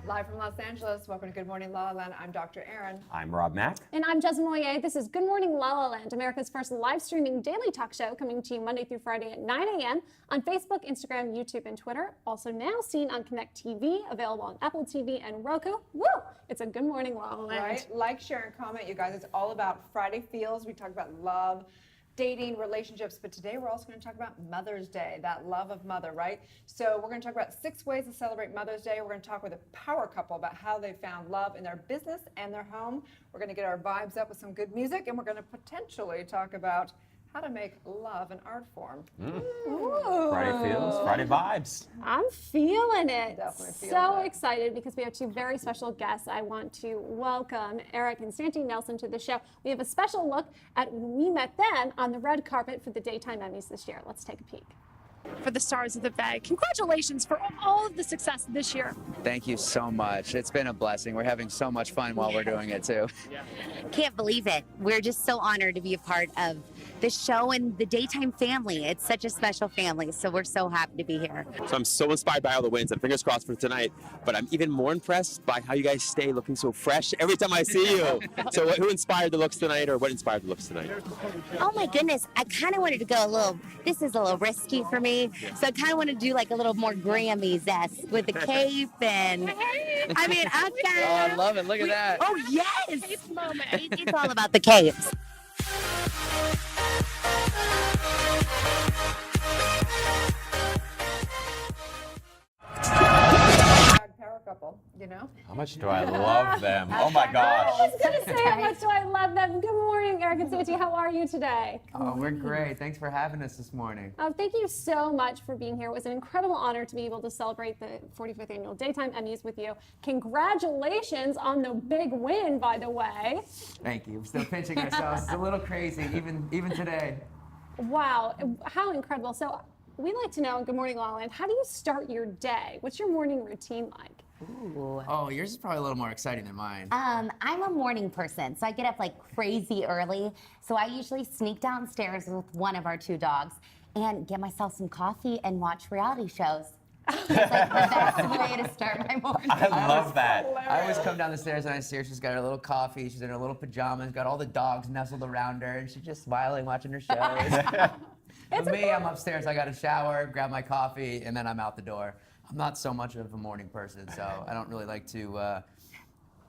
Live from Los Angeles, welcome to Good Morning LaLa Land. I'm Dr. Erin. I'm Rob Mack. And I'm Jasmine Moyer. This is Good Morning LaLa Land, America's first live streaming daily talk show, coming to you Monday through Friday at 9 a.m. on Facebook, Instagram, YouTube, and Twitter. Also now seen on Connect TV, available on Apple TV and Roku. Woo! It's a Good Morning LaLa Land. Right? Like, share, and comment, you guys. It's all about Friday feels. We talk about love, dating, relationships, but today we're also going to talk about Mother's Day, that love of mother, right? So we're going to talk about 6 ways to celebrate Mother's Day. We're going to talk with a power couple about how they found love in their business and their home. We're going to get our vibes up with some good music, and we're going to potentially talk about how to make love an art form. Friday feels, Friday vibes. I'm feeling it. Definitely feeling so it. excited because we have 2 very special guests. I want to welcome Eric and Santy Nelsen to the show. We have a special look at when we met them on the red carpet for the Daytime Emmys this year. Let's take a peek. For the stars of the Bay, congratulations for all of the success this year. Thank you so much. It's been a blessing. We're having so much fun while we're doing it too. Can't believe it. We're just so honored to be a part of the show and the Daytime family. It's such a special family, so we're so happy to be here. So I'm so inspired by all the wins, and fingers crossed for tonight, but I'm even more impressed by how you guys stay looking so fresh every time I see you. So who inspired the looks tonight, or what inspired the looks tonight? Oh my goodness, I kind of wanted to go a little, this is a little risky for me, so I kind of want to do like a little more Grammy-esque with the cape and, I mean, I'm kind of... Oh, I love it. Look at that. Oh, yes! It's all about the capes. Power couple, you know? How much do I love them? Oh my I gosh. was going to say, how much do I love them. Good morning, Eric and Santy. How are you today? Oh, we're great. Thanks for having us this morning. Oh, thank you so much for being here. It was an incredible honor to be able to celebrate the 45th Annual Daytime Emmys with you. Congratulations on the big win, by the way. Thank you. We're still pinching ourselves. It's a little crazy, even today. Wow, how incredible. So we like to know, Good Morning LaLa Land, how do you start your day? What's your morning routine like? Ooh. Oh, yours is probably a little more exciting than mine. I'm a morning person, so I get up like crazy early. So I usually sneak downstairs with one of our 2 dogs and get myself some coffee and watch reality shows. It's like the best way to start my morning. I love that. I always come down the stairs and I see her. She's got her little coffee. She's in her little pajamas. Got all the dogs nestled around her, and she's just smiling, watching her shows. For me, I'm upstairs. I got a shower, grab my coffee, and then I'm out the door. I'm not so much of a morning person, so I don't really like to.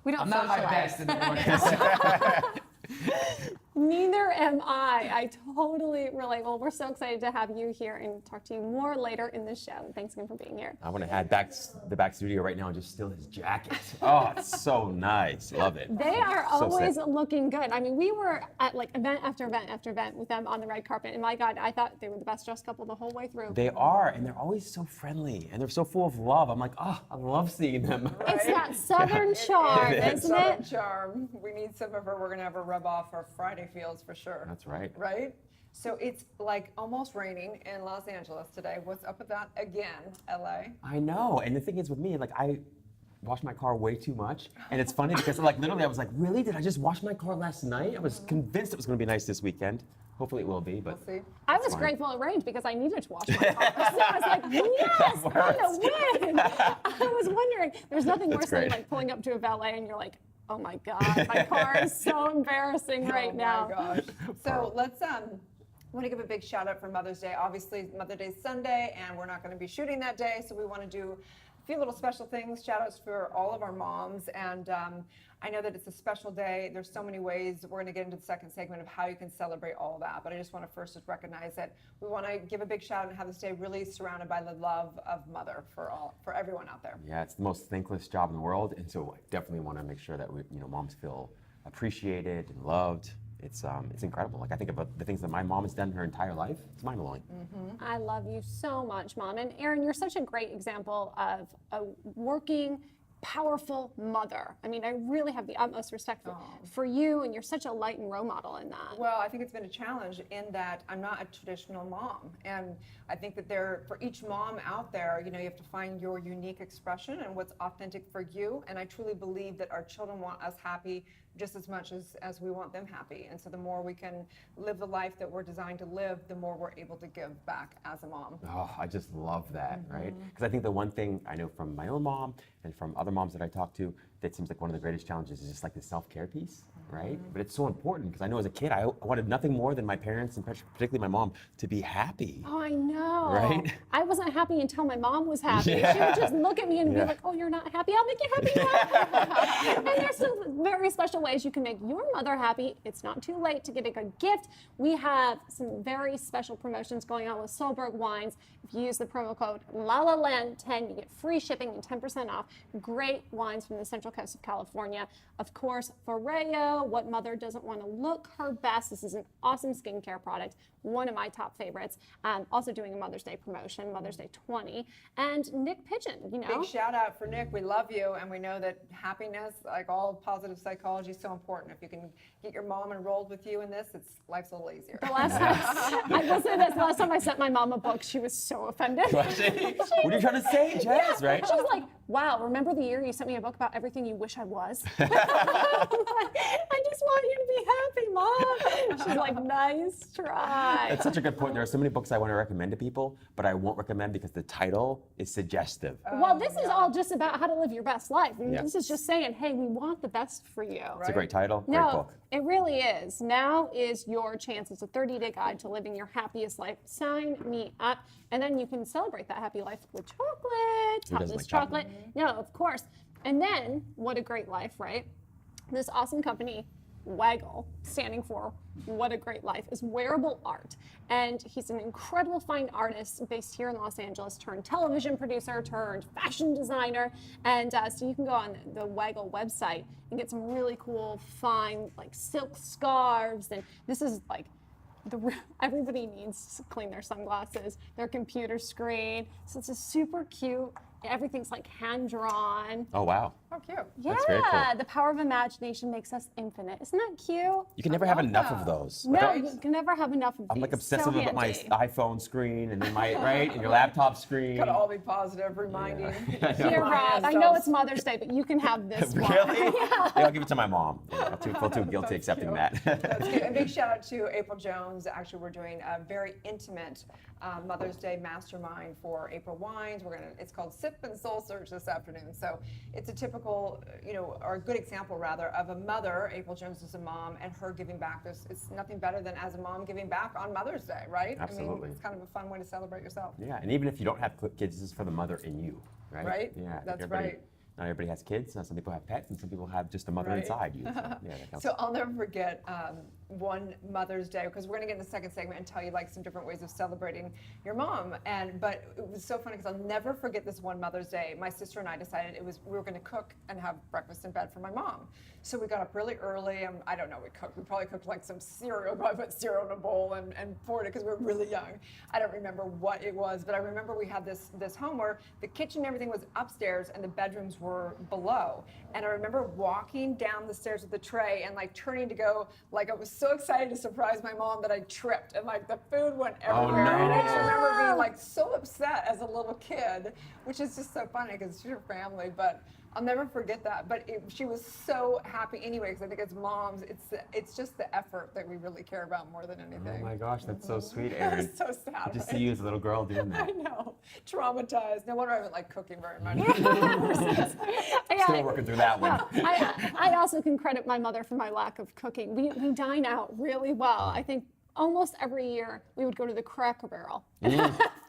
We don't I'm not my socialize. best in the morning. Neither am I. I totally relate. Well, we're so excited to have you here and talk to you more later in the show. Thanks again for being here. I want to head back the back studio right now and just steal his jacket. Oh, it's so nice. Love it. They are So always sick. looking good. I mean, we were at like event after event after event with them on the red carpet, and my God, I thought they were the best dressed couple the whole way through. They are, and they're always so friendly, and they're so full of love. I'm like, oh, I love seeing them. It's that southern charm, It is. isn't Southern it? charm. We need some of her. We're going to have her rub off our Friday feels for sure. That's right. Right? So it's like almost raining in Los Angeles today. What's up with that again, LA? I know, and the thing is with me, like I wash my car way too much, and it's funny because like literally I was like, really? Did I just wash my car last night? I was convinced it was going to be nice this weekend. Hopefully it will be, but We'll see. I was fine. grateful it rained because I needed to wash my car. So I was like, yes, what a win. I was wondering, there's nothing That's worse than great. like pulling up to a valet and you're like, oh my God, my car is so embarrassing right now. Oh my gosh. So let's I want to give a big shout out for Mother's Day. Obviously, Mother's Day is Sunday, and we're not going to be shooting that day, so we want to do a few little special things. Shout outs for all of our moms, and I know that it's a special day. There's so many ways. We're going to get into the second segment of how you can celebrate all of that, but I just want to first just recognize that we want to give a big shout out and have this day really surrounded by the love of mother for everyone out there. yeah, it's the most thankless job in the world, and so I definitely want to make sure that we, moms feel appreciated and loved. It's incredible. Like I think about the things that my mom has done her entire life. It's mind blowing. I love you so much, Mom. And Erin, you're such a great example of a working powerful mother. I mean, I really have the utmost respect for you, and you're such a light and role model in that. Well, I think it's been a challenge in that I'm not a traditional mom. And I think that for each mom out there, you have to find your unique expression and what's authentic for you. And I truly believe that our children want us happy just as much as we want them happy. And so the more we can live the life that we're designed to live, the more we're able to give back as a mom. Oh, I just love that, right? Because I think the one thing I know from my own mom and from other moms that I talk to, that seems like one of the greatest challenges is just like the self-care piece, right? But it's so important because I know as a kid, I wanted nothing more than my parents and particularly my mom to be happy. Oh, I know. Right? I wasn't happy until my mom was happy. She would just look at me and be like, oh, you're not happy? I'll make you happy now. And there's some very special ways you can make your mother happy. It's not too late to get a good gift. We have some very special promotions going on with Solberg Wines. If you use the promo code LaLaLand10, you get free shipping and 10% off. Great wines from the Central Coast of California. Of course, Foreo, what mother doesn't want to look her best? This is an awesome skincare product, one of my top favorites. Also doing a Mother's Day promotion, Mother's Day 20. And Nick Pigeon, Big shout out for Nick. We love you, and we know that happiness, like all positive psychology, is so important. If you can get your mom enrolled with you in this, life's a little easier. The last time, I will say this, the last time I sent my mom a book, she was so offended. What are you trying to say, Jess, right? She was like, wow, remember the year you sent me a book about everything you wish I was? I just want you to be happy, Mom. She's like, nice try. That's such a good point. There are so many books I want to recommend to people, but I won't recommend because the title is suggestive. Well, this is all just about how to live your best life. I mean, Yeah. This is just saying, hey, we want the best for you. It's a great title, great No, book. it really is. Now is your chance. It's a 30-day guide to living your happiest life. Sign me up. And then you can celebrate that happy life with chocolate. Who doesn't Topless like chocolate? chocolate. No, of course. And then, what a great life, right? This awesome company, Waggle, standing for What a Great Life, is wearable art. And he's an incredible fine artist based here in Los Angeles, turned television producer, turned fashion designer. And so you can go on the Waggle website and get some really cool, fine, like silk scarves. And this is like, everybody needs to clean their sunglasses, their computer screen. So it's a super cute, everything's like hand-drawn. Oh, wow. How cute. Yeah, That's very cool. the power of imagination makes us infinite. Isn't that cute? You can never have enough of those. No, Like, you can never have enough of I'm these. like obsessive So about my handy. iPhone screen and then my, right, and your laptop screen. Gotta all be positive, reminding. Here, Rob, I know it's Mother's Day, but you can have this one. Really? Yeah, I'll give it to my mom. Yeah, I feel too guilty accepting that. That's cute. A big shout out to April Jones. Actually, we're doing a very intimate Mother's Day mastermind for April Wines. It's called Sip and Soul Search this afternoon. So it's a typical, or a good example rather, of a mother. April Jones is a mom, and her giving back. It's nothing better than as a mom giving back on Mother's Day, right? I Absolutely. mean, it's kind of a fun way to celebrate yourself. Yeah, and even if you don't have kids, this is for the mother in you, right? Right? Yeah, I think That's everybody- right. Not everybody has kids. Some people have pets, and some people have just a mother Right. inside you. So, yeah, that counts. So I'll never forget one Mother's Day, because we're gonna get in the second segment and tell you like some different ways of celebrating your mom. But it was so funny because I'll never forget this one Mother's Day. My sister and I decided we were gonna cook and have breakfast in bed for my mom. So we got up really early, and I don't know, we probably cooked like some cereal, probably put cereal in a bowl and poured it because we were really young. I don't remember what it was, but I remember we had this home where the kitchen and everything was upstairs and the bedrooms were below. And I remember walking down the stairs with the tray and like turning to go, like I was so excited to surprise my mom that I tripped and like the food went everywhere. no. And I just remember being like so upset as a little kid, which is just so funny because it's your family, but I'll never forget that. But she was so happy anyway, because I think as moms, it's just the effort that we really care about more than anything. Oh my gosh, that's so sweet, It Erin. was so sad. Just right? see you as a little girl doing I that. know, traumatized. No wonder I haven't like cooking very much. Still working through that one. I also can credit my mother for my lack of cooking. We dine out really well. I think almost every year we would go to the Cracker Barrel.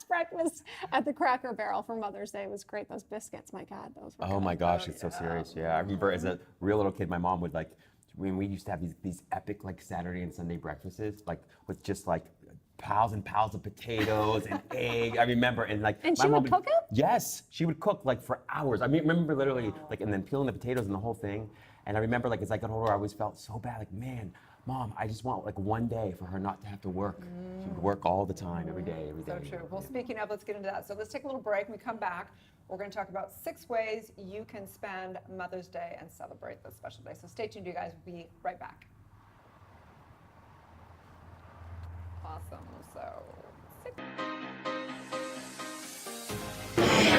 Breakfast at the Cracker Barrel for Mother's Day was great. Those biscuits, my God, those were Oh good. my gosh, it's so serious. Yeah, I remember as a real little kid, my mom would like, when we used to have these epic like Saturday and Sunday breakfasts, like with just like piles and piles of potatoes and egg. I remember, and like And my she mom would cook it? Yes, she would cook like for hours. I mean, remember literally like, and then peeling the potatoes and the whole thing. And I remember like as I got older, I always felt so bad. Like, man, Mom, I just want like one day for her not to have to work. She would work all the time, every day, every day. So true. Well, speaking of, let's get into that. So let's take a little break. When we come back, We're going to talk about 6 ways you can spend Mother's Day and celebrate this special day. So stay tuned, you guys. We'll be right back. Awesome. So, 6.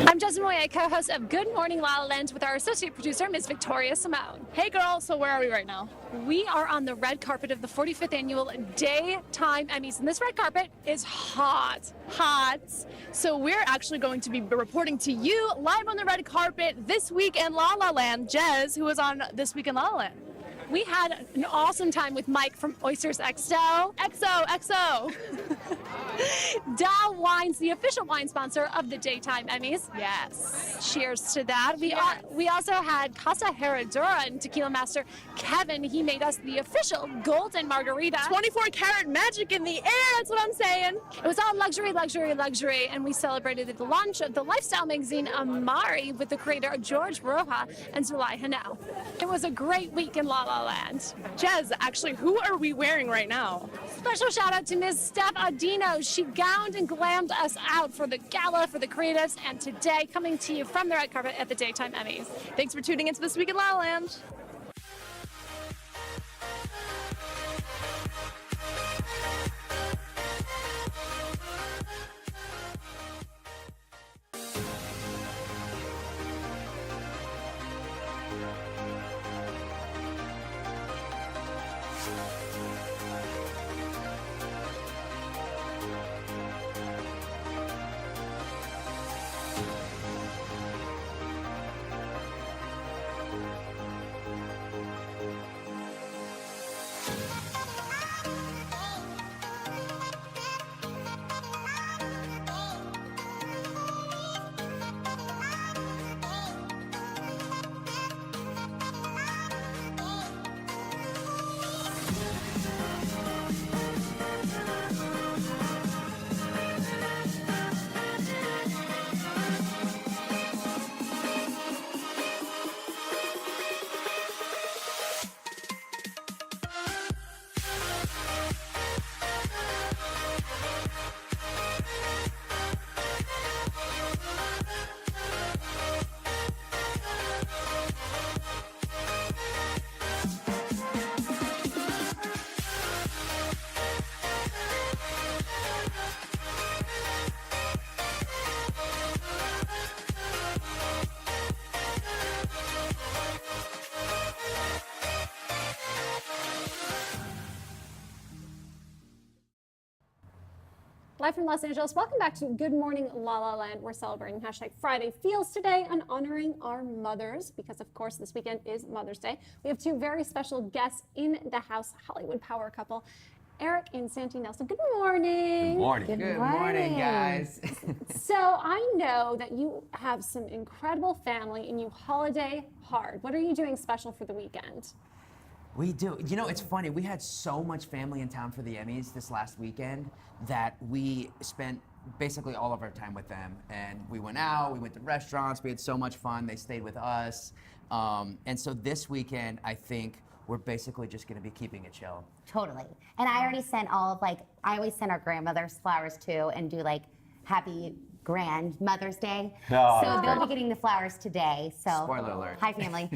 I'm Justin Moya, co-host of Good Morning LaLa Land with our associate producer, Ms. Victoria Simone. Hey girl, so where are we right now? We are on the red carpet of the 45th annual Daytime Emmys, and this red carpet is hot. Hot. So we're actually going to be reporting to you live on the red carpet this week in La La Land. Jez, who was on This Week in La La Land. We had an awesome time with Mike from Oysters XO. XO. Dow Wine's the official wine sponsor of the Daytime Emmys. Yes. Cheers to that. We also had Casa Herradura and tequila master Kevin. He made us the official golden margarita. 24 karat magic in the air, that's what I'm saying. It was all luxury, luxury, luxury, and we celebrated the launch of the lifestyle magazine Amari with the creator George Roja and Zulay Hanel. It was a great week in La La Land. Jez, actually, who are we wearing right now? Special shout out to Ms. Steph Adino. She gowned and glammed us out for the gala for the creatives, and today coming to you from the red carpet at the Daytime Emmys. Thanks for tuning into This Week in La La Land. Live from Los Angeles, welcome back to Good Morning La La Land. We're celebrating hashtag Friday Feels today and honoring our mothers because, of course, this weekend is Mother's Day. We have 2 very special guests in the house, Hollywood power couple, Eric and Santy Nelsen. Good morning. Good morning. Good morning, guys. So I know that you have some incredible family and you holiday hard. What are you doing special for the weekend? We do. You know, it's funny. We had so much family in town for the Emmys this last weekend that we spent basically all of our time with them. And we went out, we went to restaurants, we had so much fun. They stayed with us. And so this weekend, I think we're basically just going to be keeping it chill. Totally. And I already sent I always send our grandmothers flowers too and do like happy grand Mother's Day. Oh, so that's they'll great. be getting the flowers today. So Spoiler alert. Hi family.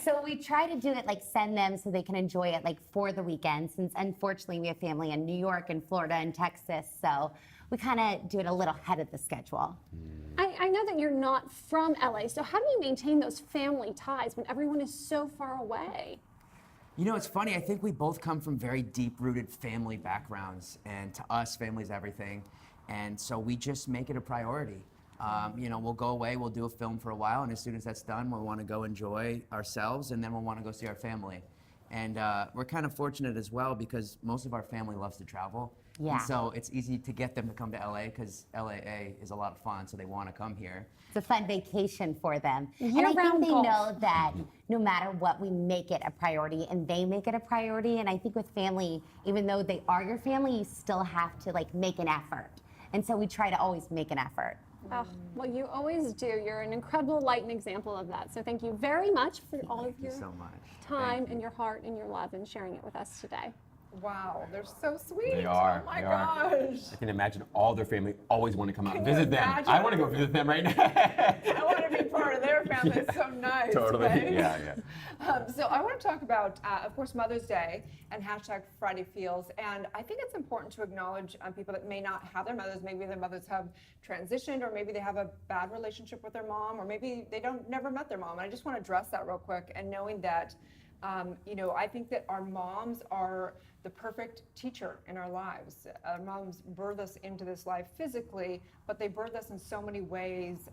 So we try to do it like send them so they can enjoy it like for the weekend since unfortunately we have family in New York and Florida and Texas. So we kind of do it a little ahead of the schedule. I know that you're not from LA, so how do you maintain those family ties when everyone is so far away? You know, it's funny. I think we both come from very deep-rooted family backgrounds, and to us, family's everything. And so we just make it a priority. You know, we'll go away, we'll do a film for a while, and as soon as that's done, we'll want to go enjoy ourselves, and then we'll want to go see our family. And we're kind of fortunate as well because most of our family loves to travel. Yeah. And so it's easy to get them to come to LA because LAA is a lot of fun, so they want to come here. It's a fun vacation for them. And I Year-round think they golf. know that no matter what, we make it a priority and they make it a priority. And I think with family, even though they are your family, you still have to like make an effort. And so we try to always make an effort. Oh, well, you always do. You're an incredible light and example of that. So thank you very much for all of Thank you your so much. time Thank and you. your heart and your love and sharing it with us today. Wow, they're so sweet. They are. Oh my they are. gosh. I can imagine all their family always want to come out and Can you visit them. imagine? I want to go visit them right now. I want to be part of their family. It's so nice. Totally. Right? Yeah. So I want to talk about, of course, Mother's Day and hashtag Friday Feels. And I think it's important to acknowledge people that may not have their mothers. Maybe their mothers have transitioned, or maybe they have a bad relationship with their mom, or maybe they never met their mom. And I just want to address that real quick. And knowing that, I think that our moms are the perfect teacher in our lives. Our moms birth us into this life physically, but they birth us in so many ways,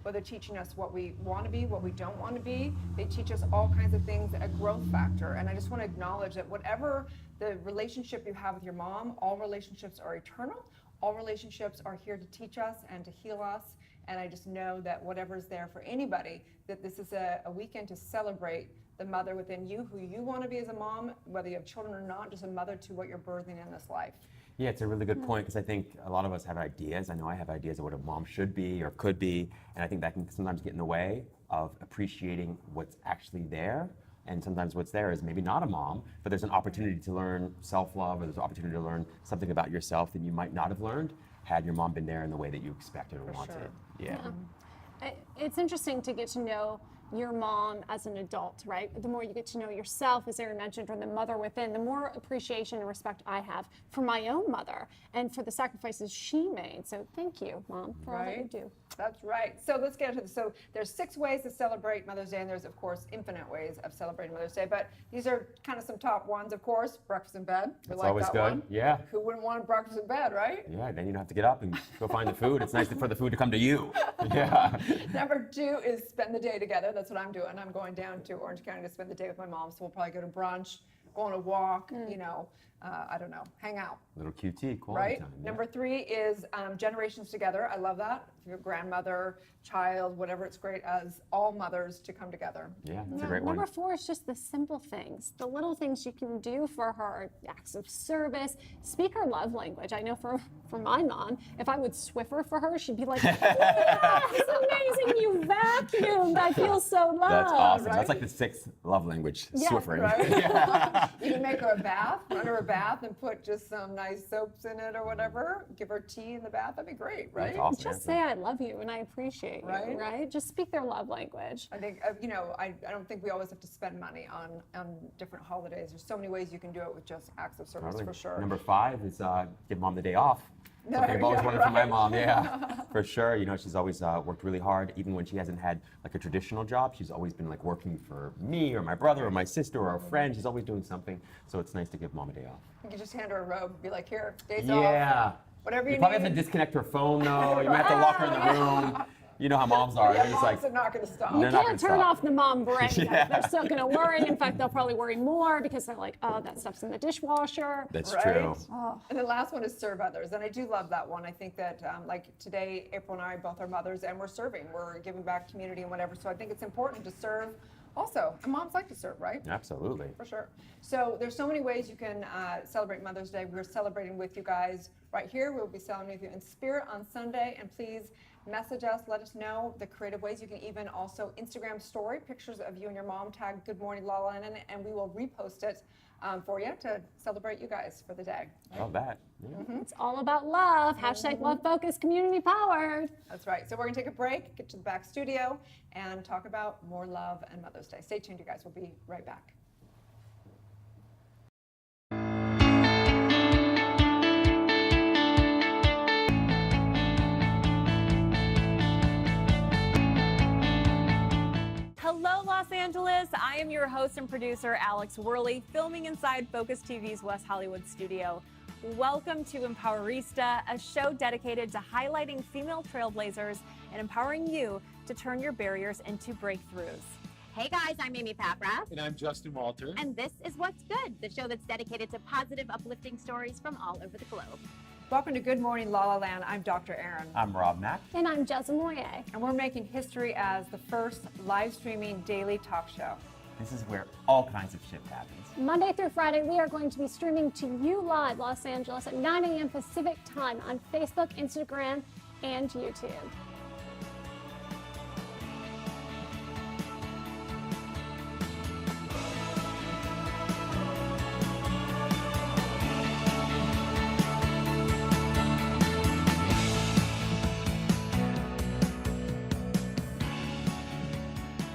whether teaching us what we want to be, what we don't want to be. They teach us all kinds of things, a growth factor. And I just want to acknowledge that whatever the relationship you have with your mom, all relationships are eternal. All relationships are here to teach us and to heal us. And I just know that whatever's there for anybody, that this is a weekend to celebrate the mother within you, who you want to be as a mom, whether you have children or not, just a mother to what you're birthing in this life. Yeah, it's a really good point, because I think a lot of us have ideas. I know I have ideas of what a mom should be or could be, and I think that can sometimes get in the way of appreciating what's actually there. And sometimes what's there is maybe not a mom, but there's an opportunity to learn self-love, or there's an opportunity to learn something about yourself that you might not have learned had your mom been there in the way that you expected or wanted. sure. Yeah. It's interesting to get to know your mom as an adult, right? The more you get to know yourself, as Erin mentioned, or the mother within, the more appreciation and respect I have for my own mother and for the sacrifices she made. So thank you, Mom, for all that you do. That's right. So let's get into this. So there's 6 ways to celebrate Mother's Day, and there's, of course, infinite ways of celebrating Mother's Day. But these are kind of some top ones, of course. Breakfast in bed. We That's like always that good. one. Yeah. Who wouldn't want breakfast in bed, right? Yeah, then you don't have to get up and go find the food. It's nice for the food to come to you. Yeah. Number 2 is spend the day together. That's what I'm doing. I'm going down to Orange County to spend the day with my mom. So we'll probably go to brunch, go on a walk, I don't know, hang out. Little QT, quality Right? time. Yeah. Number 3 is generations together. I love that. If you're a grandmother, child, whatever, it's great as all mothers to come together. Yeah, that's a great Number one. 4 is just the simple things, the little things you can do for her, acts of service, speak her love language. I know for my mom, if I would Swiffer for her, she'd be like, yeah, it's amazing, you vacuumed. I feel so loved. That's awesome. right? That's like the 6th love language, Yeah, Swiffering. Right? You can make her a bath, run her a bath, and put just some nice soaps in it or whatever. Give her tea in the bath. That'd be great, right? That's awesome. Just say I love you and I appreciate you, Right? right? Just speak their love language. I think, I don't think we always have to spend money on different holidays. There's so many ways you can do it with just acts of service, Totally. for sure. Number 5 is give mom the day off. There Something I've you always go, wanted from my right. mom, yeah, for sure. She's always worked really hard, even when she hasn't had like a traditional job. She's always been like working for me or my brother or my sister or a friend. She's always doing something. So it's nice to give mom a day off. You can just hand her a robe, be like, here, days Yeah. off. Whatever you probably need. have to disconnect her phone though. You might have to lock her in the room. You know how moms are. Yeah, They're just moms like, are not going to stop. They're not Can't gonna turn stop. off the mom brain. Yeah. They're still going to worry. In fact, they'll probably worry more because they're like, oh, that stuff's in the dishwasher. that's Right? true. And the last one is serve others. And I do love that one. I think that like today, April and I both are mothers and we're serving. We're giving back to community and whatever. So I think it's important to serve also. And moms like to serve, right? Absolutely. For sure. So there's so many ways you can celebrate Mother's Day. We're celebrating with you guys right here. We'll be celebrating with you in spirit on Sunday. And please message us, let us know the creative ways. You can even also Instagram story pictures of you and your mom, tag Good Morning LaLa Land, and we will repost it for you to celebrate you guys for the day. Love that. Yeah. It's all about love. Hashtag love focus, community powered. That's right. So we're going to take a break, get to the back studio, and talk about more love and Mother's Day. Stay tuned, you guys. We'll be right back. Hello, Los Angeles. I am your host and producer, Alex Worley, filming inside Focus TV's West Hollywood studio. Welcome to Empowerista, a show dedicated to highlighting female trailblazers and empowering you to turn your barriers into breakthroughs. Hey guys, I'm Amy Paprath. And I'm Justin Walter. And this is What's Good, the show that's dedicated to positive, uplifting stories from all over the globe. Welcome to Good Morning LaLa Land. I'm Dr. Erin. I'm Rob Mack. And I'm Jessa Moye. And we're making history as the first live streaming daily talk show. This is where all kinds of shit happens. Monday through Friday, we are going to be streaming to you live, Los Angeles, at 9 a.m. Pacific time on Facebook, Instagram, and YouTube.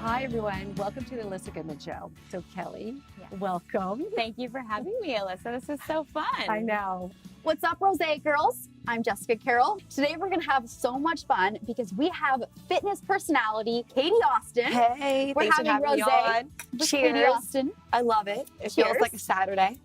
Hi, everyone. Welcome to the Alyssa Goodman Show. So, Kelly, welcome. Thank you for having me, Alyssa. This is so fun. I know. What's up, Rose girls? I'm Jessica Carroll. Today we're gonna have so much fun because we have fitness personality Katie Austin. Hey, We're thanks for having having me Rose on. with Cheers. Katie Austin. I love it. It Cheers. feels like a Saturday.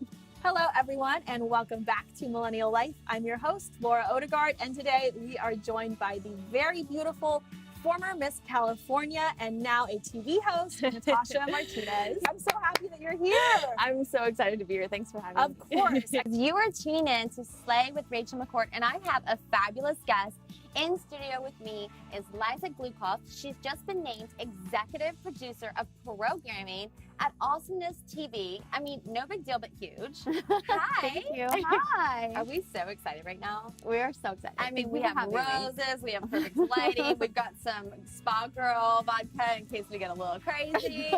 Hello, everyone, and welcome back to Millennial Life. I'm your host, Laura Odegaard, and today we are joined by the very beautiful former Miss California and now a TV host, Natasha Martinez. I'm so happy that you're here. I'm so excited to be here. Thanks for having me. Of course. You are tuning in to Slay with Rachel McCourt, and I have a fabulous guest. In studio with me is Liza Glukoff. She's just been named executive producer of programming at Awesomeness TV. I mean, no big deal, but huge. Hi. Thank you. Hi. Are we so excited right now? We are so excited. I mean, Thank we you for have having me. roses, we have perfect lighting, we've got some Spa Girl vodka in case we get a little crazy.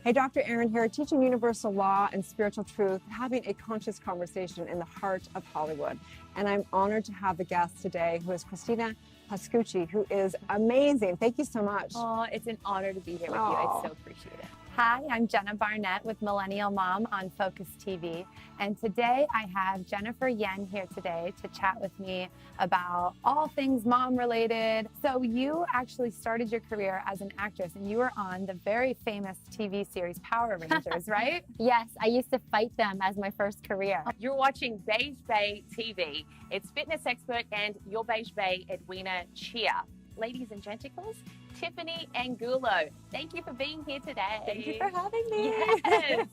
Hey, Dr. Erin here, teaching universal law and spiritual truth, having a conscious conversation in the heart of Hollywood. And I'm honored to have the guest today, who is Christina Pascucci, who is amazing. Thank you so much. Oh, it's an honor to be here with you. Aw. I so appreciate it. Hi, I'm Jenna Barnett with Millennial Mom on Focus TV. And today I have Jennifer Yen here today to chat with me about all things mom related. So you actually started your career as an actress and you were on the very famous TV series Power Rangers, right? Yes, I used to fight them as my first career. You're watching Beige Bay TV. It's fitness expert and your Beige Bay Edwina Chia. Ladies and genticles, Tiffany Angulo. Thank you for being here today. Thank you for having me. Yes.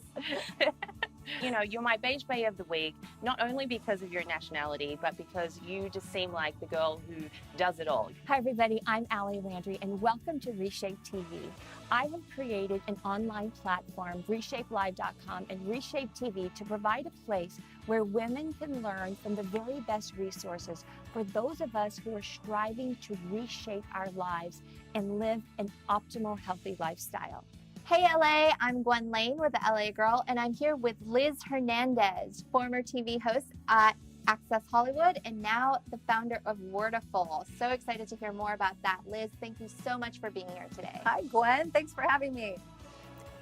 You know, you're my Beige Bay of the week, not only because of your nationality, but because you just seem like the girl who does it all. Hi everybody, I'm Allie Landry and welcome to Reshape TV. I have created an online platform, reshapelive.com and Reshape TV, to provide a place where women can learn from the very best resources for those of us who are striving to reshape our lives and live an optimal, healthy lifestyle. Hey LA, I'm Gwen Lane with the LA Girl, and I'm here with Liz Hernandez, former TV host at Access Hollywood and now the founder of Wordiful. So excited to hear more about that. Liz, thank you so much for being here today. Hi, Gwen. Thanks for having me.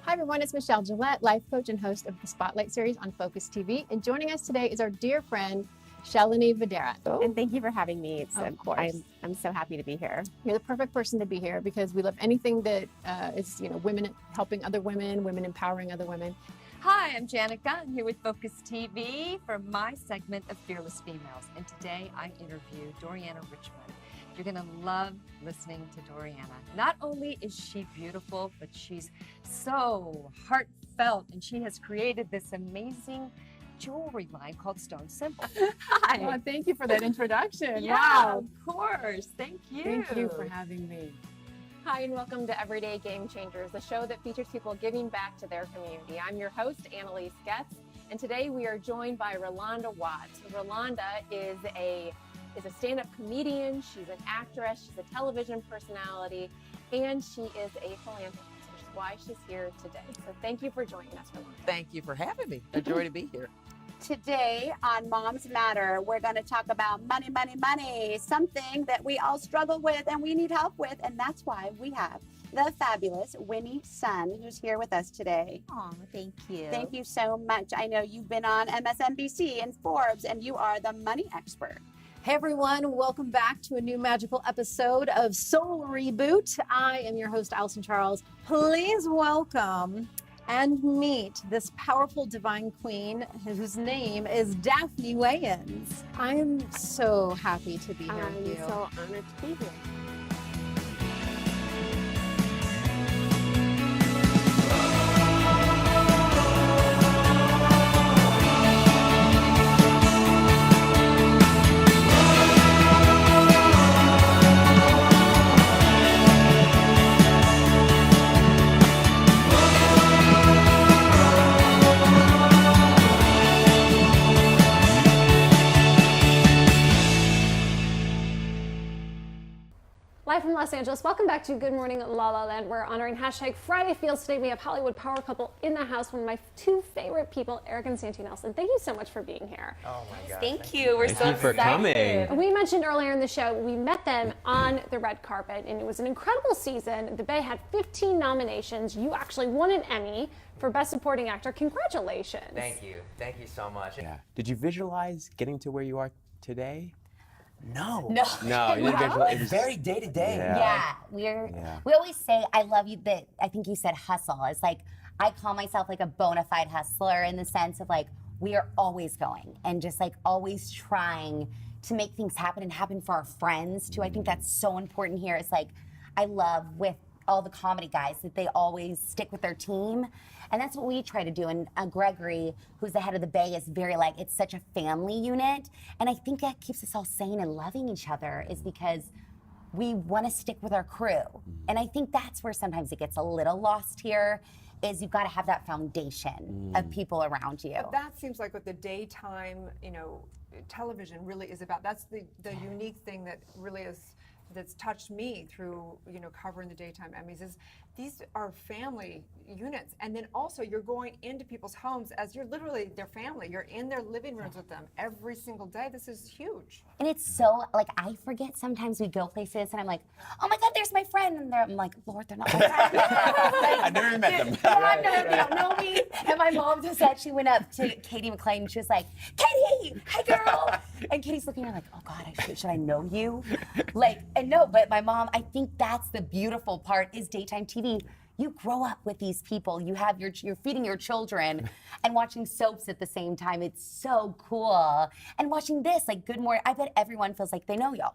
Hi everyone, it's Michelle Gillette, life coach and host of the Spotlight series on Focus TV. And joining us today is our dear friend, Shalini Videra. And thank you for having me. Of course. I'm so happy to be here. You're the perfect person to be here because we love anything that is, women helping other women, women empowering other women. Hi, I'm Janica. I'm here with Focus TV for my segment of Fearless Females. And today I interview Doriana Richmond. You're going to love listening to Doriana. Not only is she beautiful, but she's so heartfelt, and she has created this amazing jewelry line called Stone Simple. Hi. Oh, thank you for that introduction. Yeah, Wow. of course. Thank you. Thank you for having me. Hi, and welcome to Everyday Game Changers, the show that features people giving back to their community. I'm your host, Annalise Getz, and today we are joined by Rolanda Watts. Rolanda is a stand-up comedian, she's an actress, she's a television personality, and she is a philanthropist, which is why she's here today. So thank you for joining us, Rolanda. Thank you for having me. A joy to be here. Today on Moms Matter, we're going to talk about money, money, money, something that we all struggle with and we need help with. And that's why we have the fabulous Winnie Sun, who's here with us today. Oh, thank you. Thank you so much. I know you've been on MSNBC and Forbes, and you are the money expert. Hey everyone, welcome back to a new magical episode of Soul Reboot. I am your host, Allison Charles. Please welcome and meet this powerful divine queen whose name is Daphne Wayans. I am so happy to be here with you. I'm so honored to be here. Angeles. Welcome back to Good Morning LaLa Land. We're honoring hashtag Friday Feels today. We have Hollywood power couple in the house, one of my two favorite people, Erin and Santy Nelsen. Thank you so much for being here. Oh my God. Thank you. We're Thank so you for excited. coming. We mentioned earlier in the show, we met them on the red carpet, and it was an incredible season. The Bay had 15 nominations. You actually won an Emmy for Best Supporting Actor. Congratulations. Thank you so much. Yeah. Did you visualize getting to where you are today? No. No. No, you didn't visualize. It was Very day to day. Yeah. Yeah, we always say I love you, but I think you said hustle. It's like I call myself like a bona fide hustler in the sense of like we are always going and just like always trying to make things happen and happen for our friends too. I think that's so important here. It's like I love with all the comedy guys that they always stick with their team. And that's what we try to do. And Gregory, who's the head of the Bay, is very like, it's such a family unit. And I think that keeps us all sane and loving each other is because we want to stick with our crew. And I think that's where sometimes it gets a little lost here is you've got to have that foundation of people around you. But that seems like what the daytime, television really is about. That's the unique thing that really that's touched me through, covering the daytime Emmys is these are family units. And then also you're going into people's homes as you're literally their family. You're in their living rooms with them every single day. This is huge. And it's so, like, I forget sometimes we go places and I'm like, oh my God, there's my friend. And I'm like, Lord, they're not my friend. I never met them. They don't know me. And my mom just actually went up to Katie McClain and she was like, Katie, hi girl. And Katie's looking at me like, oh God, should I know you? And no, but my mom, I think that's the beautiful part is daytime TV. You grow up with these people. You have you're feeding your children and watching soaps at the same time. It's so cool. And watching this, like Good Morning, I bet everyone feels like they know y'all.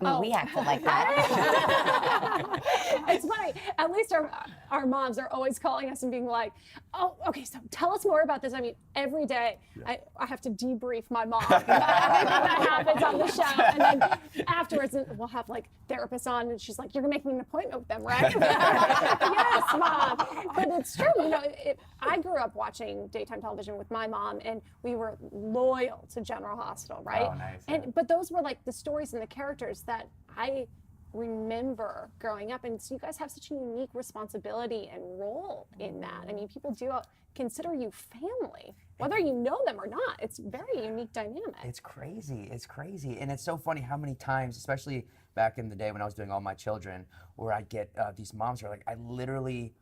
I mean, we acted like that. It's funny. At least our moms are always calling us and being like, oh, okay, so tell us more about this. I mean, every day I have to debrief my mom about everything that happens on the show. And then afterwards, we'll have like therapists on and she's like, you're gonna make me an appointment with them, right? Yes, Mom. But it's true. I grew up watching daytime television with my mom and we were loyal to General Hospital, right? Oh, nice. But those were like the stories and the characters that I remember growing up, and so you guys have such a unique responsibility and role in that. I mean, people do consider you family, whether you know them or not. It's a very unique dynamic. It's crazy. And it's so funny how many times, especially back in the day when I was doing All My Children, where I'd get these moms who are like, I literally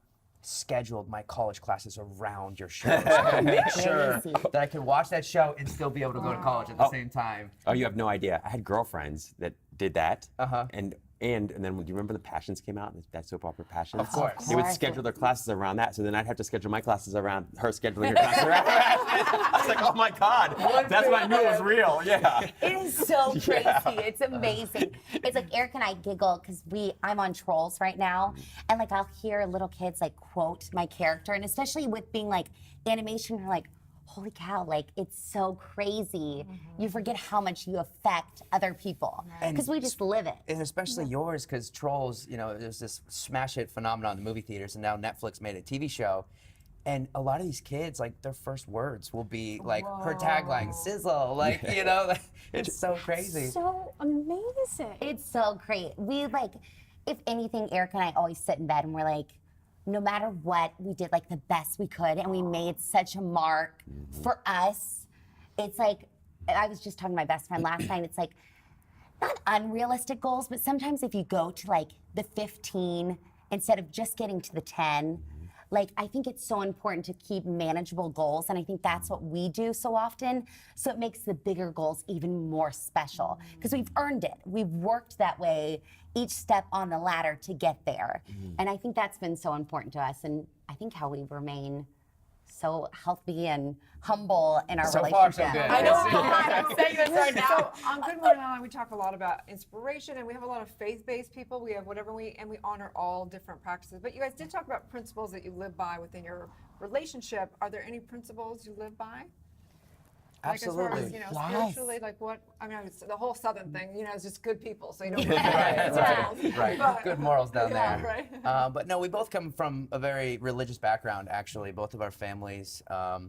scheduled my college classes around your show to make sure that I could watch that show and still be able to go to college at the same time. Oh, you have no idea. I had girlfriends that did that. And then, do you remember the Passions came out? That soap opera Passions? Of course. They would schedule their classes around that, so then I'd have to schedule my classes around her scheduling her classes around Passions. I was like, oh my God, that's when I knew it was real. Yeah. It is so crazy. It's amazing. It's like Eric and I giggle because I'm on Trolls right now, and like I'll hear little kids like quote my character, and especially with being like animation, you're like, holy cow, like it's so crazy. You forget how much you affect other people because we just live it. And especially yours, because Trolls, there's this smash hit phenomenon in the movie theaters, and now Netflix made a TV show. And a lot of these kids, like their first words will be like her tagline, sizzle, like, it's so crazy. So amazing. It's so great. We like, if anything, Eric and I always sit in bed and we're like, no matter what, we did like the best we could and we made such a mark for us. It's like, I was just talking to my best friend last night, it's like, not unrealistic goals, but sometimes if you go to like the 15 instead of just getting to the 10, like I think it's so important to keep manageable goals, and I think that's what we do so often, so it makes the bigger goals even more special, because we've earned it. We've worked that way each step on the ladder to get there, and I think that's been so important to us, and I think how we remain so healthy and humble in our relationship. Far, so good. I know, I'm saying this right now. So on Good Morning LaLa, we talk a lot about inspiration, and we have a lot of faith-based people. We have whatever and we honor all different practices. But you guys did talk about principles that you live by within your relationship. Are there any principles you live by? Absolutely. Like as far as, spiritually, like what? I mean, it's the whole Southern thing, it's just good people, so you don't. Right. But, good morals down there. Right. But no, we both come from a very religious background. Actually, both of our families are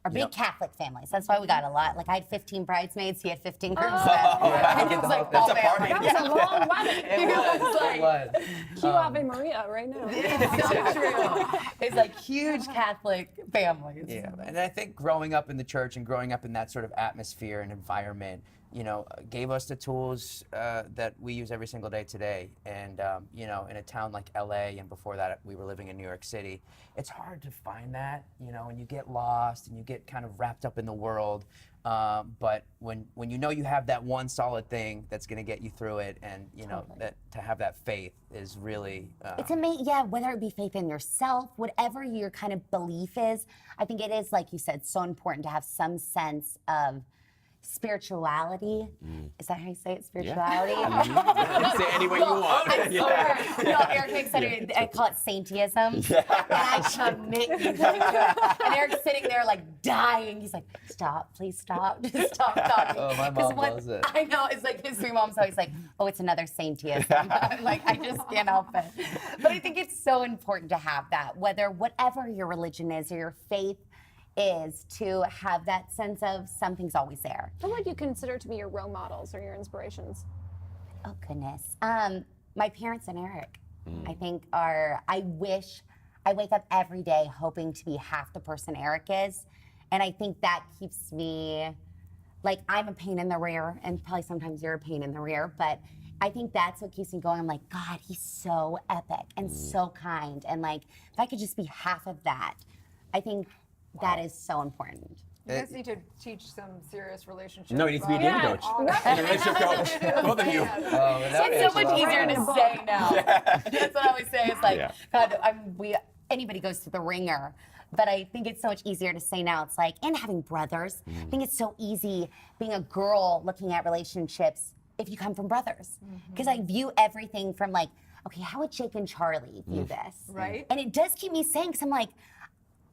Our big Catholic families. That's why we got a lot. Like I had 15 bridesmaids. He had 15 groomsmen. Yeah, And it was like that's all a party. family. That was a long wedding. It was. Cue Ave Maria right now. It's so true. It's like huge Catholic families. Yeah, and I think growing up in the church and growing up in that sort of atmosphere and environment, you know, gave us the tools that we use every single day today. And, you know, in a town like LA, and before that we were living in New York City, it's hard to find that, you know, and you get lost and you get kind of wrapped up in the world. But when you know you have that one solid thing that's going to get you through it, and, you know, that to have that faith is really... It's amazing, yeah, whether it be faith in yourself, whatever your kind of belief is, I think it is, like you said, so important to have some sense of spirituality. Is that how you say it? Spirituality? Yeah. Say it any way you want. I swear. No, Eric makes it, I call it saintyism. And I commit you to it. And Eric's sitting there like dying. He's like, stop, please stop. Just stop talking. Oh, my mom loves it. I know, it's like his three moms always like, oh, it's another saintyism. Like, I just can't help it. But I think it's so important to have that, whatever your religion is or your faith is, to have that sense of something's always there. Who would you consider to be your role models or your inspirations? Oh, goodness. My parents and Eric, I think I wake up every day hoping to be half the person Eric is. And I think that keeps me, like, I'm a pain in the rear, and probably sometimes you're a pain in the rear, but I think that's what keeps me going. I'm like, God, he's so epic and so kind. And like, if I could just be half of that, I think that is so important. You guys need to teach some serious relationships. No, he needs to be a dating coach. And a relationship coach. Both of you. It's so much easier to say now. That's what I always say. It's like, God, anybody goes to the ringer. But I think it's so much easier to say now. It's like, and having brothers. I think it's so easy being a girl looking at relationships if you come from brothers. Because I view everything from like, okay, how would Jake and Charlie view this? Right. And it does keep me sane, because I'm like,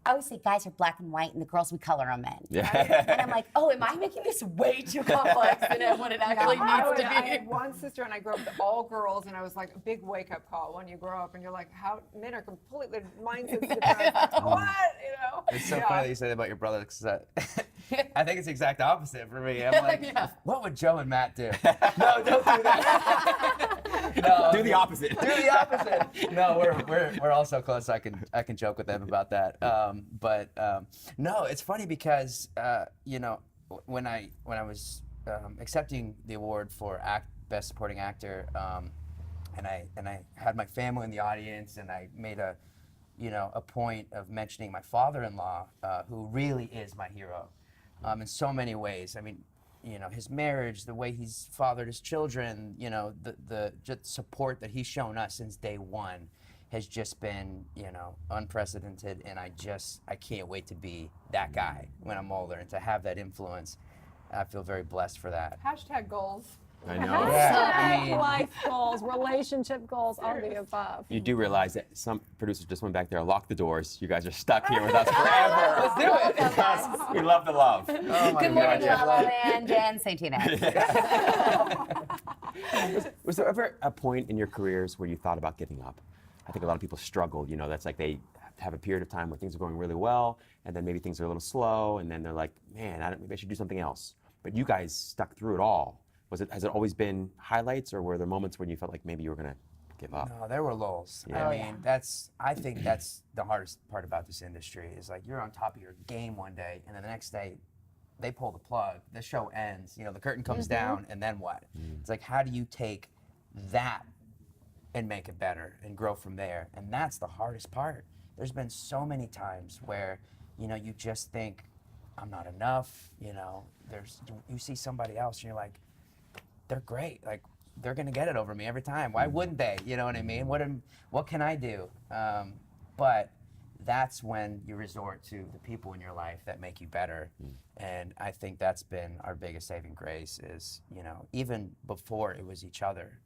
I always say guys are black and white and the girls we color them in. Right? And I'm like, oh, am I making this way too complex than what it actually needs to be? I had one sister and I grew up with all girls, and I was like a big wake-up call when you grow up and you're like, how men are completely mindsets different. Like, what? You know? It's so funny that you say that about your brother, because I think it's the exact opposite for me. I'm like, what would Joe and Matt do? No, don't do that. No, do the opposite. Do the opposite. No, we're all so close. I can joke with them about that. But no, it's funny because you know, when I was accepting the award for Best Supporting Actor, and I had my family in the audience, and I made a point of mentioning my father-in-law, who really is my hero, in so many ways. I mean, you know, his marriage, the way he's fathered his children, you know, the just support that he's shown us since day one has just been, you know, unprecedented, and I can't wait to be that guy when I'm older, and to have that influence. I feel very blessed for that. Hashtag goals. I know. Hashtag life goals, relationship goals, all the above. You do realize that some producers just went back there, locked the doors. You gues are stuck here with us forever. Let's do it. Because we love the love. Oh my Good morning, God. LaLa Land and St. Was there ever a point in your careers where you thought about giving up? I think a lot of people struggle. You know, that's like they have a period of time where things are going really well, and then maybe things are a little slow, and then they're like, man, maybe I should do something else. But you guys stuck through it all. Has it always been highlights, or were there moments when you felt like maybe you were gonna give up? No, there were lulls. Yeah. I mean, I think that's the hardest part about this industry, is like you're on top of your game one day, and then the next day they pull the plug, the show ends, you know, the curtain comes down, and then what? It's like, how do you take that and make it better and grow from there? And that's the hardest part. There's been so many times where, you know, you just think, I'm not enough, you know, you see somebody else and you're like, they're great, like they're gonna get it over me every time. Why wouldn't they? You know what I mean? What can I do? But that's when you resort to the people in your life that make you better. And I think that's been our biggest saving grace, is, you know, even before it was each other.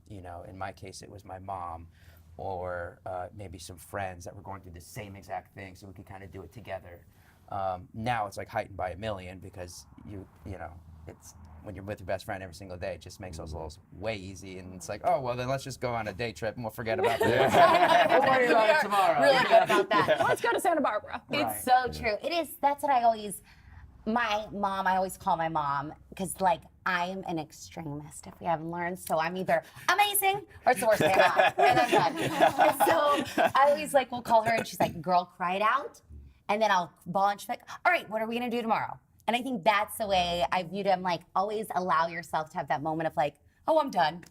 You know, in my case, it was my mom, or maybe some friends that were going through the same exact thing, so we could kind of do it together. Now it's like heightened by a million, because you know, it's when you're with your best friend every single day, it just makes those lulls way easy. And it's like, oh, well, then let's just go on a day trip and we'll forget about this. We'll worry about it tomorrow. Really good about that. Let's go to Santa Barbara. It's so true. It is. That's what I always. My mom, I always call my mom because, like, I'm an extremist, if we haven't learned. So I'm either amazing or it's the worst day of my life, and I'm done. And so I always, like, will call her and she's like, girl, cry it out. And then I'll bawl and she's like, all right, what are we going to do tomorrow? And I think that's the way I viewed it. I'm like, always allow yourself to have that moment of like, oh, I'm done.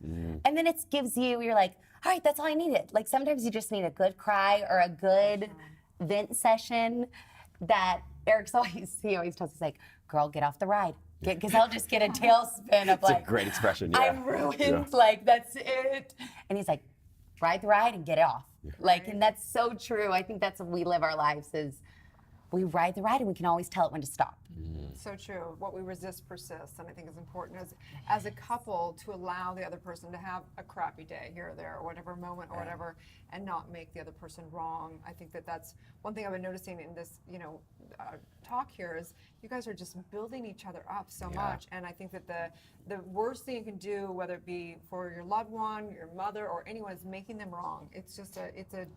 And then it gives you, you're like, all right, that's all I needed. Like, sometimes you just need a good cry or a good vent session that Eric's always, he always tells us, like, girl, get off the ride. Because I'll just get a tailspin of like, It's a great expression, yeah. I'm ruined, like, that's it. And he's like, ride the ride and get off. Like, and that's so true. I think that's what we live our lives is we ride the ride and we can always tell it when to stop. So true. What we resist persists, and I think is important as a couple to allow the other person to have a crappy day here or there or whatever moment or whatever, and not make the other person wrong. I think that's one thing I've been noticing in this, talk here is you guys are just building each other up so much, and I think that the worst thing you can do, whether it be for your loved one, your mother, or anyone, is making them wrong. It's just it's a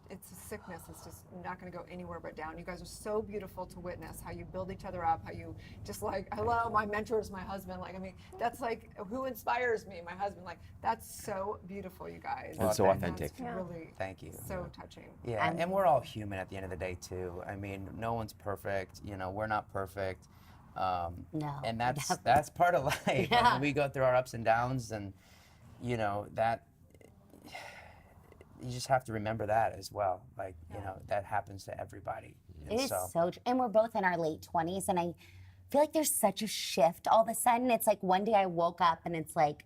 sickness. It's just not going to go anywhere but down. You guys are so beautiful to witness how you build each other up, how you just like, hello, my mentor is my husband. Like, I mean, that's like who inspires me, my husband. Like, that's so beautiful, you guys. And so authentic. That's really Thank you. so touching. Yeah, and we're all human at the end of the day too. I mean, no one's perfect. We're not perfect. No. And that's part of life. Yeah. I mean, we go through our ups and downs, and that you just have to remember that as well. Like, that happens to everybody. It is so true. And we're both in our late 20s, and I feel like there's such a shift all of a sudden. It's like one day I woke up and it's like,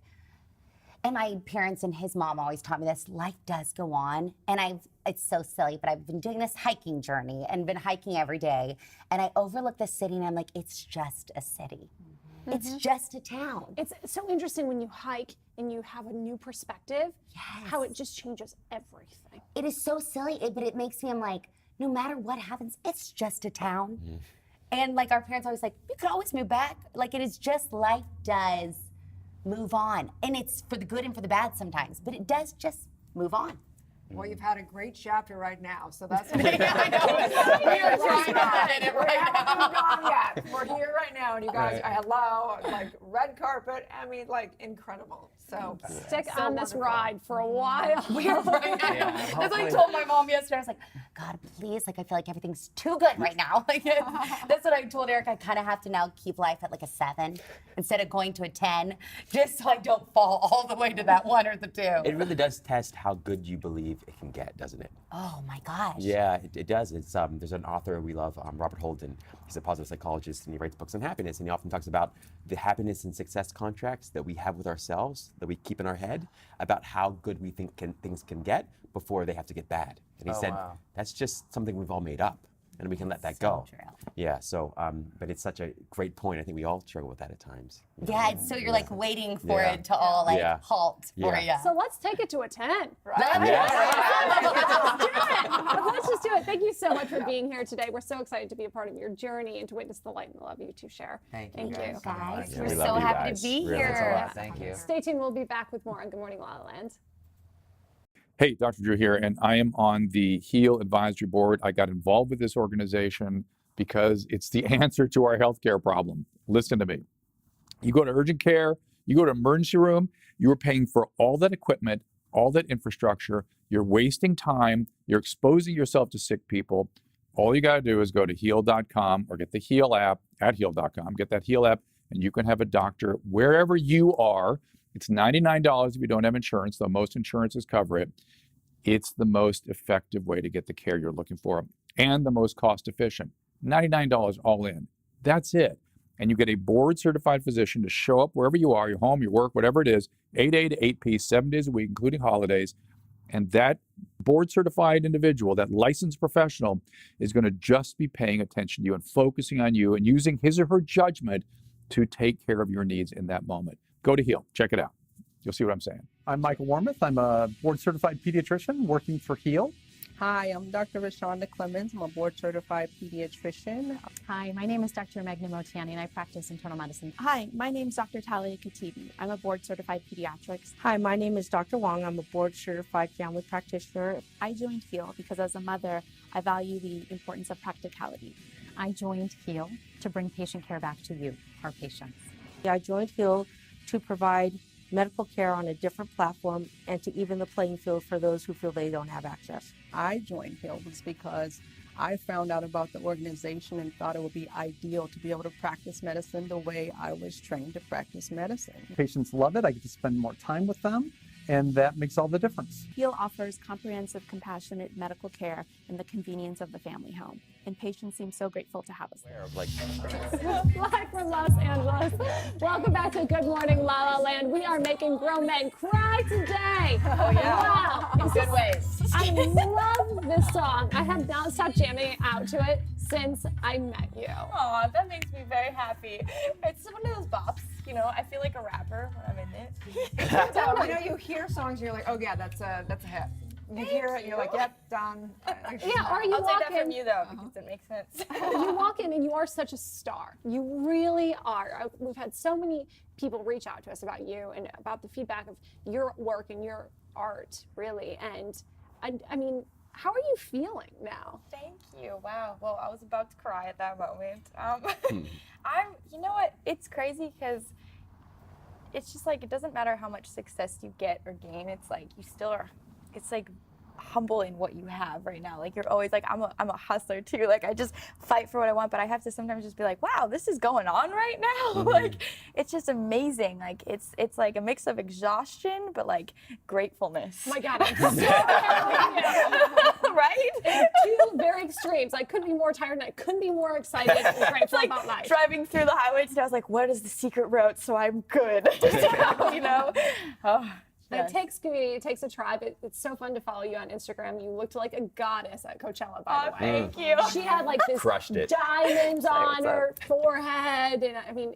and my parents and his mom always taught me this, life does go on. And it's so silly, but I've been doing this hiking journey and been hiking every day. And I overlook the city and I'm like, it's just a city. It's just a town. It's so interesting when you hike and you have a new perspective, how it just changes everything. It is so silly, but it makes me, I'm like, no matter what happens, it's just a town. And like our parents always like, you could always move back. Like, it is just, life does move on. And it's for the good and for the bad sometimes, but it does just move on. Well, you've had a great chapter right now, so that's I know. We are trying to edit it right now. Gone yet. We're here right now, and you guys, hello, like red carpet. I mean, like incredible. So stick so on this wonderful. ride for a while. We are right now. That's what I told my mom yesterday. I was like, God, please, like, I feel like everything's too good right now. Like, that's what I told Eric. I kind of have to now keep life at like a 7 instead of going to a 10, just so I don't fall all the way to that 1 or the 2. It really does test how good you believe it can get, doesn't it? Oh my gosh. Yeah, it does. It's there's an author we love, Robert Holden. He's a positive psychologist, and he writes books on happiness. And he often talks about the happiness and success contracts that we have with ourselves, that we keep in our head, about how good we think things can get before they have to get bad. And he said that's just something we've all made up, and we can let that go. True. Yeah. So, but it's such a great point. I think we all struggle with that at times. Yeah, it's so you're like waiting for it to all like halt for you. So let's take it to a 10. Right? Let's just do it. Thank you so much for being here today. We're so excited to be a part of your journey and to witness the light and the love you two share. Thank you. Guys. Yeah, We're we so love you happy guys. to be Really. here. Thanks a lot. Thank you. Stay tuned. We'll be back with more on Good Morning LaLa Land. Hey, Dr. Drew here, and I am on the HEAL Advisory Board. I got involved with this organization because it's the answer to our healthcare problem. Listen to me. You go to urgent care, you go to emergency room, you are paying for all that equipment, all that infrastructure, you're wasting time, you're exposing yourself to sick people. All you got to do is go to heal.com or get the HEAL app at heal.com, get that HEAL app, and you can have a doctor wherever you are. It's $99 if you don't have insurance, though most insurances cover it. It's the most effective way to get the care you're looking for and the most cost efficient. $99 all in. That's it. And you get a board certified physician to show up wherever you are, your home, your work, whatever it is, 8A to 8P, 7 days a week, including holidays. And that board certified individual, that licensed professional, is going to just be paying attention to you and focusing on you and using his or her judgment to take care of your needs in that moment. Go to HEAL. Check it out. You'll see what I'm saying. I'm Michael Warmoth. I'm a board-certified pediatrician working for HEAL. Hi, I'm Dr. Rashonda Clemens. I'm a board-certified pediatrician. Hi, my name is Dr. Magna Motiani, and I practice internal medicine. Hi, my name is Dr. Talia Katibi. I'm a board-certified pediatrics. Hi, my name is Dr. Wong. I'm a board-certified family practitioner. I joined HEAL because as a mother, I value the importance of practicality. I joined HEAL to bring patient care back to you, our patients. I joined HEAL to provide medical care on a different platform and to even the playing field for those who feel they don't have access. I joined HEAL was because I found out about the organization and thought it would be ideal to be able to practice medicine the way I was trained to practice medicine. Patients love it. I get to spend more time with them, and that makes all the difference. HEAL offers comprehensive, compassionate medical care in the convenience of the family home, and patients seem so grateful to have us. Live from Los Angeles. Welcome back to Good Morning La La Land. We are making grown men cry today. Oh, yeah. Wow. In good ways. I love this song. I have not stopped jamming out to it since I met you. Aw, that makes me very happy. It's one of those bops, you know, I feel like a rapper when I'm in it. You know, you hear songs and you're like, oh yeah, that's a hit. You hear it and you're like, yep, done. Yeah, or you I'll walk take that in. from you though, because it makes sense. You walk in and you are such a star. You really are. We've had so many people reach out to us about you and about the feedback of your work and your art, really. And I mean, how are you feeling now? Thank you. Wow. Well, I was about to cry at that moment. You know what? It's crazy because it's just like, it doesn't matter how much success you get or gain. It's like, you still are, it's like humble in what you have right now. Like you're always like, I'm a hustler too. Like I just fight for what I want, but I have to sometimes just be like, wow, this is going on right now. Like it's just amazing. Like it's like a mix of exhaustion, but like gratefulness. Oh my God, I'm so happy. Right? Two very extremes. I couldn't be more tired and I couldn't be more excited and grateful like about life. Driving through the highway today, I was like, what is the secret route so I'm good? You know? Oh. It takes community, it takes a tribe. It's so fun to follow you on Instagram. You looked like a goddess at Coachella, by the way. Thank you. She had like this Crushed it. diamonds Say on what's her forehead. And I mean,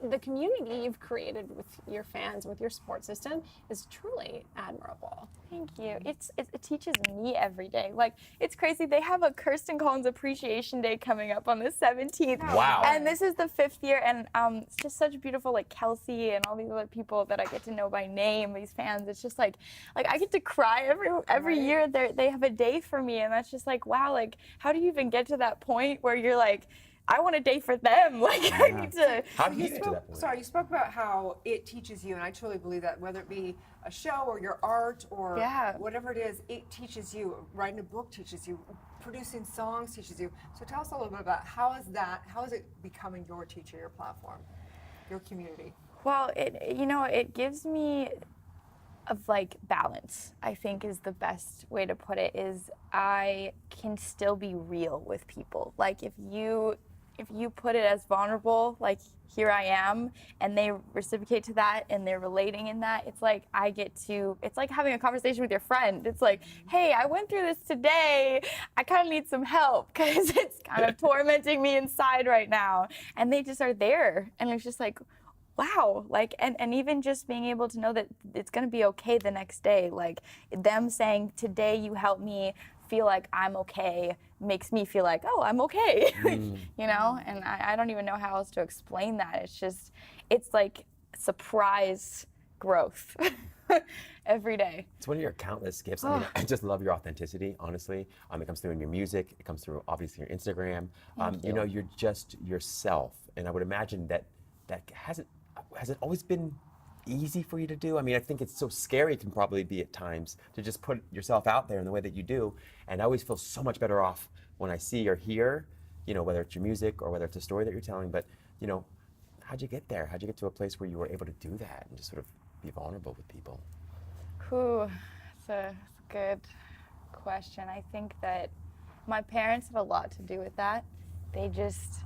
the community you've created with your fans, with your support system is truly admirable. Thank you. It teaches me every day. Like, it's crazy. They have a Kirsten Collins Appreciation Day coming up on the 17th. Wow. And this is the 5th year, and it's just such beautiful, like Kelsey and all these other people that I get to know by name, these fans. It's just like I get to cry every year. They have a day for me, and that's just like, wow, like, how do you even get to that point where you're like, I want a day for them. Like, I need to. How do you get to that point? Sorry, you spoke about how it teaches you, and I truly believe that, whether it be a show or your art or whatever it is, it teaches you. Writing a book teaches you. Producing songs teaches you. So tell us a little bit about how is it becoming your teacher, your platform, your community? Well, it gives me of like balance, I think is the best way to put it, is I can still be real with people. Like if you put it as vulnerable, like here I am, and they reciprocate to that and they're relating in that, it's like it's like having a conversation with your friend. It's like, hey, I went through this today. I kind of need some help because it's kind of tormenting me inside right now. And they just are there. And it's just like, wow, like, and even just being able to know that it's gonna be okay the next day, like them saying, today you helped me feel like I'm okay, makes me feel like, oh, I'm okay, you know? And I don't even know how else to explain that. It's like surprise growth every day. It's one of your countless gifts. I mean, I just love your authenticity, honestly. It comes through in your music. It comes through, obviously, your Instagram. You know, you're just yourself. And I would imagine that has it always been easy for you to do? I mean, I think it's so scary, it can probably be at times, to just put yourself out there in the way that you do. And I always feel so much better off when I see or hear, you know, whether it's your music or whether it's a story that you're telling. But, you know, how'd you get there? How'd you get to a place where you were able to do that and just sort of be vulnerable with people? That's a good question. I think that my parents have a lot to do with that. They're just,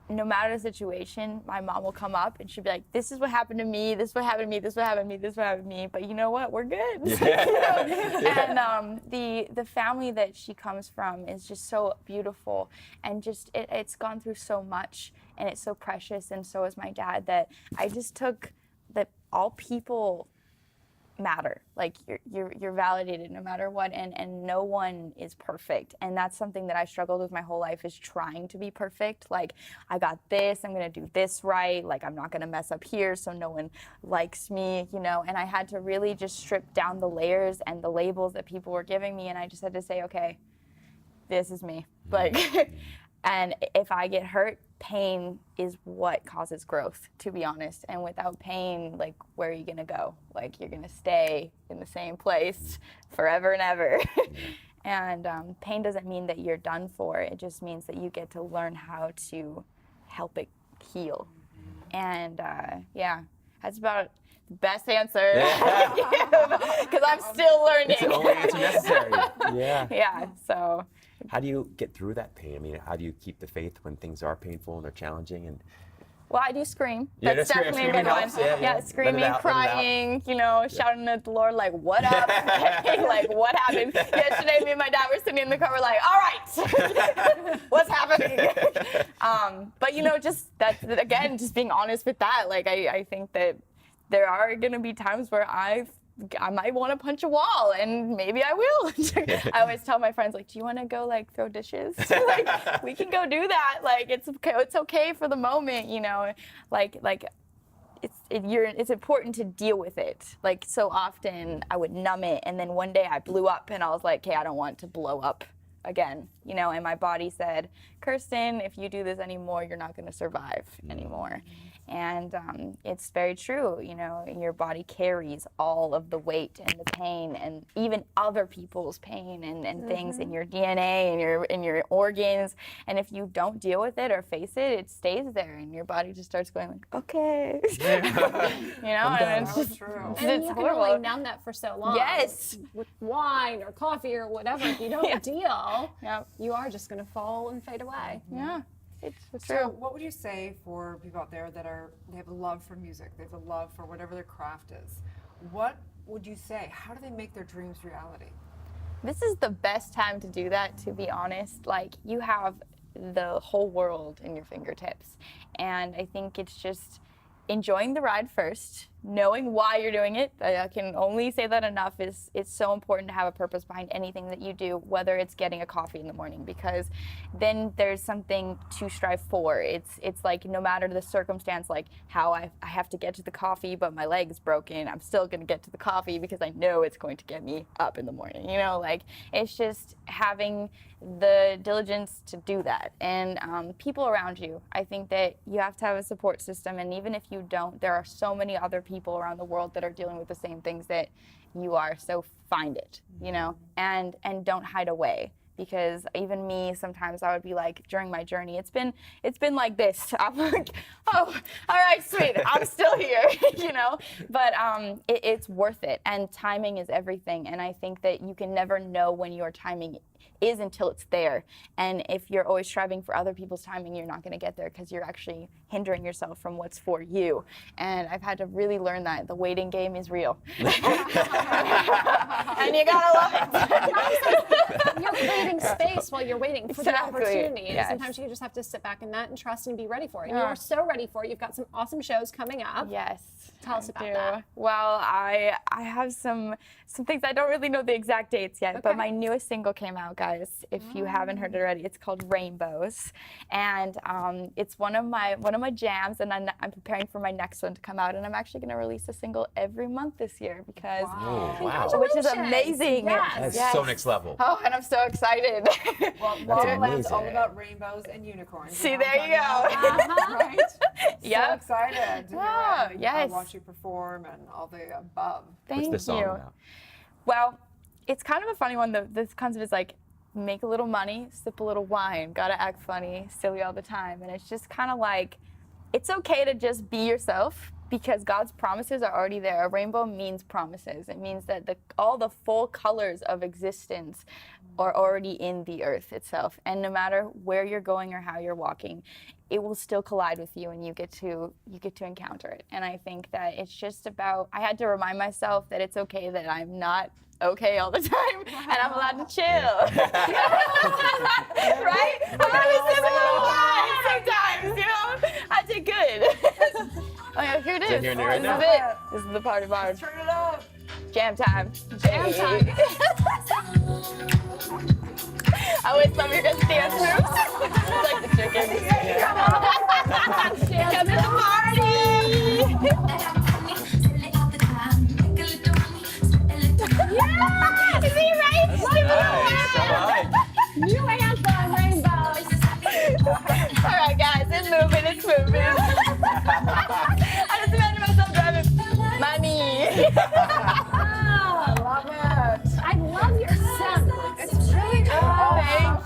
no matter the situation, my mom will come up and she'll be like, this is what happened to me, this is what happened to me, this is what happened to me, this is what happened to me, but you know what, we're good. And the family that she comes from is just so beautiful, and just it's gone through so much, and it's so precious, and so is my dad, that I just took that all people matter. Like you're validated no matter what, and no one is perfect. And that's something that I struggled with my whole life, is trying to be perfect. Like, I got this, I'm gonna do this right, like I'm not gonna mess up here so no one likes me, you know. And I had to really just strip down the layers and the labels that people were giving me, and I just had to say, okay, this is me. Like, and if I get hurt, pain is what causes growth, to be honest. And without pain, like, where are you gonna go? Like, you're gonna stay in the same place forever and ever. And pain doesn't mean that you're done for. It just means that you get to learn how to help it heal. And yeah, that's about the best answer because I'm still learning. It's the only answer necessary. Yeah. Yeah, so. How do you get through that pain? I mean, how do you keep the faith when things are painful and they're challenging? And well, I do scream. Yeah, That's definitely a good one. Yeah, screaming, crying, you know, shouting at the Lord, like, what up? Like, what happened? Yesterday, me and my dad were sitting in the car, we're like, all right, what's happening? But, you know, just that's, again, just being honest with that. Like, I think that there are going to be times where I might want to punch a wall, and maybe I will. I always tell my friends, like, do you want to go, like, throw dishes? Like, we can go do that. Like, it's okay for the moment, you know. Like it's important to deal with it. Like, so often I would numb it, and then one day I blew up, and I was like, hey, I don't want to blow up again, you know. And my body said, Kirsten, if you do this anymore, you're not going to survive anymore. And it's very true, you know, your body carries all of the weight and the pain, and even other people's pain and things in your DNA and in your organs. And if you don't deal with it or face it, it stays there, and your body just starts going like, okay, you know, and it's just And it's you horrible. can only numb that for so long. Yes. With wine or coffee or whatever. If you don't deal, you are just going to fall and fade away. Yeah. It's So true. what would you say for people out there that they have a love for music, they have a love for whatever their craft is? What would you say? How do they make their dreams reality? This is the best time to do that, to be honest. Like, you have the whole world in your fingertips. And I think it's just enjoying the ride first, knowing why you're doing it. I can only say that enough. It's so important to have a purpose behind anything that you do, whether it's getting a coffee in the morning, because then there's something to strive for. It's like, no matter the circumstance, like how I have to get to the coffee, but my leg's broken, I'm still gonna get to the coffee because I know it's going to get me up in the morning, you know. Like, it's just having the diligence to do that. And people around you, I think that you have to have a support system, and even if you don't, there are so many other people around the world that are dealing with the same things that you are. So find it, you know, and don't hide away. Because even me, sometimes I would be like, during my journey, it's been like this. I'm like, oh, all right, sweet, I'm still here, you know. But it's worth it, and timing is everything. And I think that you can never know when your timing is until it's there. And if you're always striving for other people's timing, you're not going to get there, because you're actually hindering yourself from what's for you. And I've had to really learn that the waiting game is real. And you gotta love it. You're creating space while you're waiting for the Exactly. opportunity. Yes. And sometimes you just have to sit back in that and trust and be ready for it. And Yeah. you're so ready for it. You've got some awesome shows coming up. Yes. Tell us about that. Well, I have some things. I don't really know the exact dates yet, but my newest single came out, guys. If you haven't heard it already, it's called Rainbows, and it's one of my jams. And I'm preparing for my next one to come out, and I'm actually going to release a single every month this year, because which is amazing. That's so next level. Oh, and I'm so excited. Well, That's LaLa Land's amazing. all about rainbows and unicorns. See, You know there what you I'm go. talking about? Right? Yep. So excited to hear Oh, it and, yes. watch you perform and all the above. Thank What's the song you. about? Well, it's kind of a funny one. This concept is like, make a little money, sip a little wine, gotta act funny, silly all the time. And it's just kind of like, it's okay to just be yourself, because God's promises are already there. A rainbow means promises. It means that all the full colors of existence are already in the earth itself. And no matter where you're going or how you're walking, it will still collide with you, and you get to encounter it. And I think that it's just about, I had to remind myself that it's okay that I'm not okay all the time, and I'm allowed to chill. Right? I'm allowed to sip a little wine sometimes, you know? I did good. Oh yeah, here it is. Sitting here right now. This is it. This is the party bar. Turn it up. Jam time. Jam time. I always love your guys' dance moves. It's like the chicken. Come on. Come to the party. Yeah! Is he right? New anthem, Rainbows. All right, guys, it's moving, it's moving. I just imagine myself driving money. I love it. I love your sound. It's really good.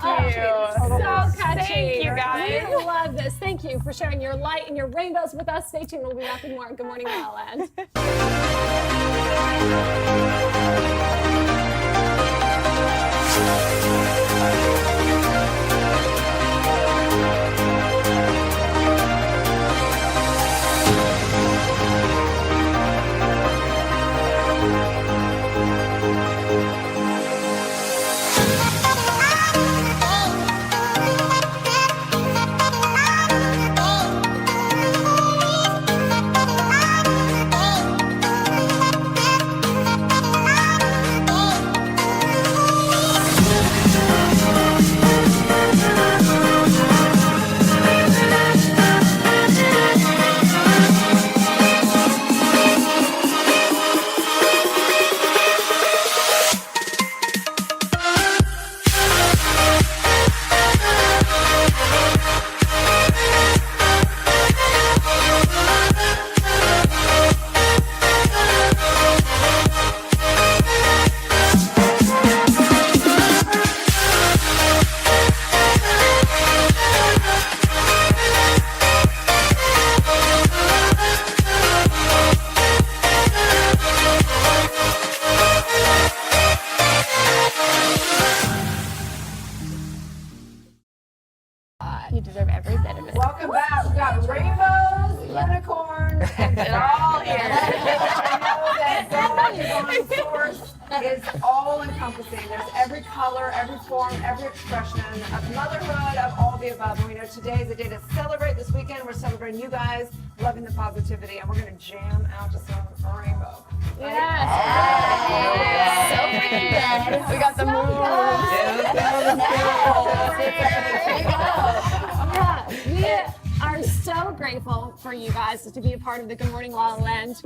Thank you. So catchy. Thank you, guys. We love this. Thank you for sharing your light and your rainbows with us. Stay tuned. We'll be back with more. Good morning, LaLa Land. You deserve every bit of it. Welcome back. We've got rainbows, unicorns, and It's all here. I know that Bone Source is all encompassing. There's every color, every form, every expression of motherhood, of all the above. And we know today is a day to celebrate. This weekend, we're celebrating you guys, loving the positivity, and we're going to jam out to some rainbow. Yes. So freaking good. We got the We are so grateful for you guys to be a part of the Good Morning LaLa Land.